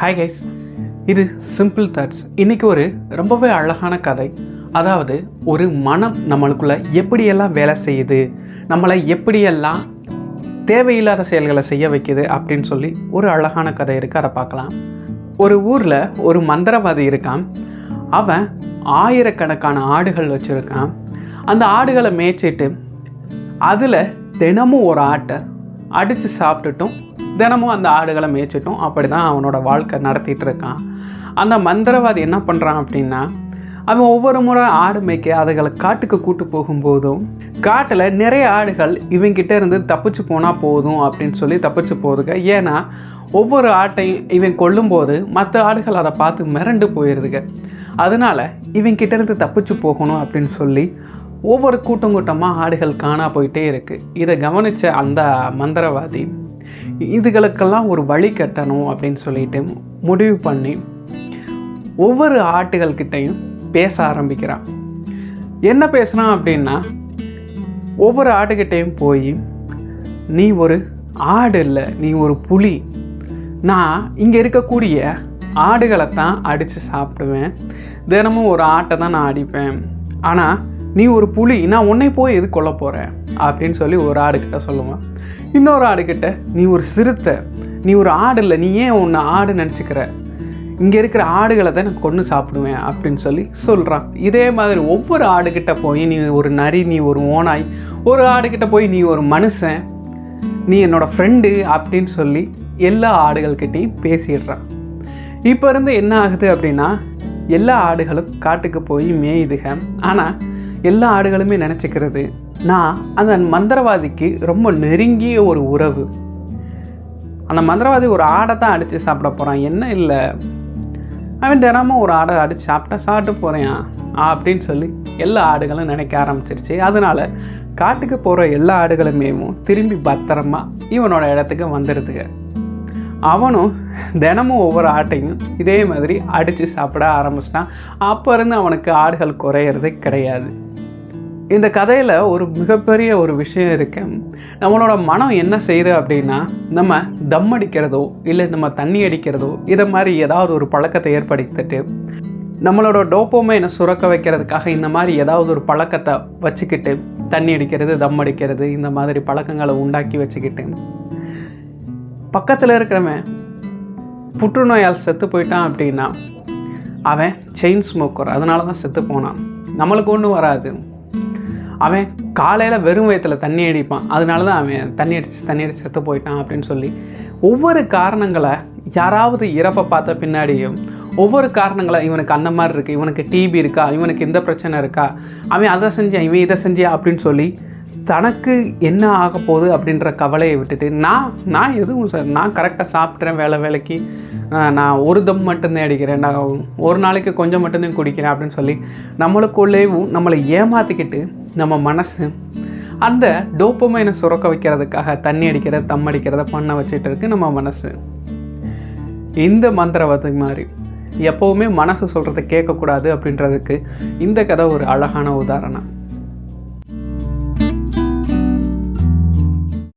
Hi guys, இது simple thoughts. இன்றைக்கி ஒரு ரொம்பவே அழகான கதை. அதாவது ஒரு மனம் நம்மளுக்குள்ளே எப்படியெல்லாம் வேலை செய்யுது, நம்மளை எப்படியெல்லாம் தேவையில்லாத செயல்களை செய்ய வைக்குது அப்படின்னு சொல்லி ஒரு அழகான கதை இருக்குது. அதை பார்க்கலாம். ஒரு ஊரில் ஒரு மந்திரவாதி இருக்கான். அவன் ஆயிரக்கணக்கான ஆடுகள் வச்சுருக்கான். அந்த ஆடுகளை மேய்ச்சிட்டு அதில் தினமும் ஒரு ஆட்டை அடித்து சாப்பிட்டுட்டும் தினமும் அந்த ஆடுகளை மேய்ச்சிட்டும் அப்படி தான் அவனோட வாழ்க்கை நடத்திட்டு இருக்கான். அந்த மந்திரவாதி என்ன பண்ணுறான் அப்படின்னா, அவன் ஒவ்வொரு முறை ஆடு மேய்க்க அதுகளை காட்டுக்கு கூட்டு போகும்போதும் காட்டில் நிறைய ஆடுகள் இவங்கிட்ட இருந்து தப்பிச்சு போனால் போதும் அப்படின்னு சொல்லி தப்பிச்சு போகுதுங்க. ஏன்னா ஒவ்வொரு ஆட்டையும் இவன் கொல்லும்போது மற்ற ஆடுகள் அதை பார்த்து மிரண்டு போயிடுதுங்க. அதனால் இவங்கிட்ட இருந்து தப்பிச்சு போகணும் அப்படின்னு சொல்லி ஒவ்வொரு கூட்டமாக ஆடுகள் காணா போயிட்டே இருக்குது. இதை கவனித்த அந்த மந்திரவாதி இதுகளுக்கெல்லாம் ஒரு வழி கட்டணும் அப்படின்னு சொல்லிட்டு முடிவு பண்ணி ஒவ்வொரு ஆட்டுகள்கிட்டையும் பேச ஆரம்பிக்கிறான். என்ன பேசுகிறான் அப்படின்னா, ஒவ்வொரு ஆட்டுக்கிட்டையும் போய், நீ ஒரு ஆடு இல்லை, நீ ஒரு புலி. நான் இங்கே இருக்கக்கூடிய ஆடுகளை தான் அடித்து சாப்பிடுவேன். தினமும் ஒரு ஆட்டை தான் நான் அடிப்பேன். ஆனால் நீ ஒரு புலி, நான் உன்னை போய் எது கொல்ல போகிறேன் அப்படின்னு சொல்லி ஒரு ஆடுகிட்ட சொல்லுவேன். இன்னொரு ஆடுகிட்ட, நீ ஒரு சிறுத்தை, நீ ஒரு ஆடு இல்லை, நீ ஏன் உன்னை ஆடு நினச்சிக்கிற, இங்கே இருக்கிற ஆடுகளை தான் நான் கொன்று சாப்பிடுவேன் அப்படின்னு சொல்லி சொல்கிறான். இதே மாதிரி ஒவ்வொரு ஆடுகிட்ட போய், நீ ஒரு நரி, நீ ஒரு ஓநாய், ஒரு ஆடுகிட்ட போய் நீ ஒரு மனுஷன், நீ என்னோடய ஃப்ரெண்டு அப்படின்னு சொல்லி எல்லா ஆடுகள்கிட்டையும் பேசிடுறான். இப்போ இருந்து என்ன ஆகுது அப்படின்னா, எல்லா ஆடுகளும் காட்டுக்கு போய் மேயுதுக. ஆனால் எல்லா ஆடுகளுமே நினச்சிக்கிறது, நான் அந்த மந்திரவாதிக்கு ரொம்ப நெருங்கிய ஒரு உறவு. அந்த மந்திரவாதி ஒரு ஆடை தான் அடித்து சாப்பிட போகிறான், என்ன இல்லை, அவன் தினமும் ஒரு ஆடை அடித்து சாப்பிட்டு போகிறேன் அப்படின்னு சொல்லி எல்லா ஆடுகளும் நினைக்க ஆரம்பிச்சிருச்சு. அதனால் காட்டுக்கு போகிற எல்லா ஆடுகளுமே திரும்பி பத்திரமா இவனோட இடத்துக்கு வந்துடுதுங்க. அவனும் தினமும் ஒவ்வொரு ஆட்டையும் இதே மாதிரி அடித்து சாப்பிட ஆரம்பிச்சிட்டான். அப்போ இருந்து அவனுக்கு ஆடுகள் குறையிறதே கிடையாது. இந்த கதையில் ஒரு மிகப்பெரிய ஒரு விஷயம் இருக்கு. நம்மளோட மனம் என்ன செய்யுது அப்படின்னா, நம்ம தம் அடிக்கிறதோ இல்லை நம்ம தண்ணி அடிக்கிறதோ இதை மாதிரி ஏதாவது ஒரு பழக்கத்தை ஏற்படுத்திட்டு நம்மளோட டோப்போமைனை சுரக்க வைக்கிறதுக்காக இந்த மாதிரி ஏதாவது ஒரு பழக்கத்தை வச்சுக்கிட்டு தண்ணி அடிக்கிறது, தம் அடிக்கிறது, இந்த மாதிரி பழக்கங்களை உண்டாக்கி வச்சுக்கிட்டு பக்கத்தில் இருக்கிறவன் புற்றுநோயால் செத்து போயிட்டான் அப்படின்னா அவன் செயின் ஸ்மோக்கர், அதனால தான் செத்து போனான், நம்மளுக்கு ஒன்றும் வராது. அவன் காலையில் வெறும் வயத்தில் தண்ணி அடிப்பான், அதனால தான் அவன் தண்ணி அடித்து செத்து போயிட்டான் அப்படின்னு சொல்லி ஒவ்வொரு காரணங்களை, யாராவது இறப்பை பார்த்த பின்னாடியும் ஒவ்வொரு காரணங்களை, இவனுக்கு அந்த மாதிரி இருக்குது, இவனுக்கு டிபி இருக்கா, இவனுக்கு இந்த பிரச்சனை இருக்கா, அவன் அதை செஞ்சான், இவன் இதை செஞ்சான் அப்படின்னு சொல்லி தனக்கு என்ன ஆக போகுது அப்படின்ற கவலையை விட்டுட்டு, நான் எதுவும் சார், நான் கரெக்டாக சாப்பிட்றேன், வேலைக்கு நான் ஒரு தம் மட்டும்தான் அடிக்கிறேன், நான் ஒரு நாளைக்கு கொஞ்சம் மட்டும்தான் குடிக்கிறேன் அப்படின்னு சொல்லி நம்மளுக்குள்ளேயும் நம்மளை ஏமாற்றிக்கிட்டு நம்ம மனசு அந்த டோப்பமைனை சுரக்க வைக்கிறதுக்காக தண்ணி அடிக்கிறத, தம் அடிக்கிறத பண்ண வச்சுட்டு இருக்கு நம்ம மனசு. இந்த மந்திரவாதி மாதிரி எப்போவுமே மனசு சொல்கிறத கேட்கக்கூடாது அப்படின்றதுக்கு இந்த கதை ஒரு அழகான உதாரணம்.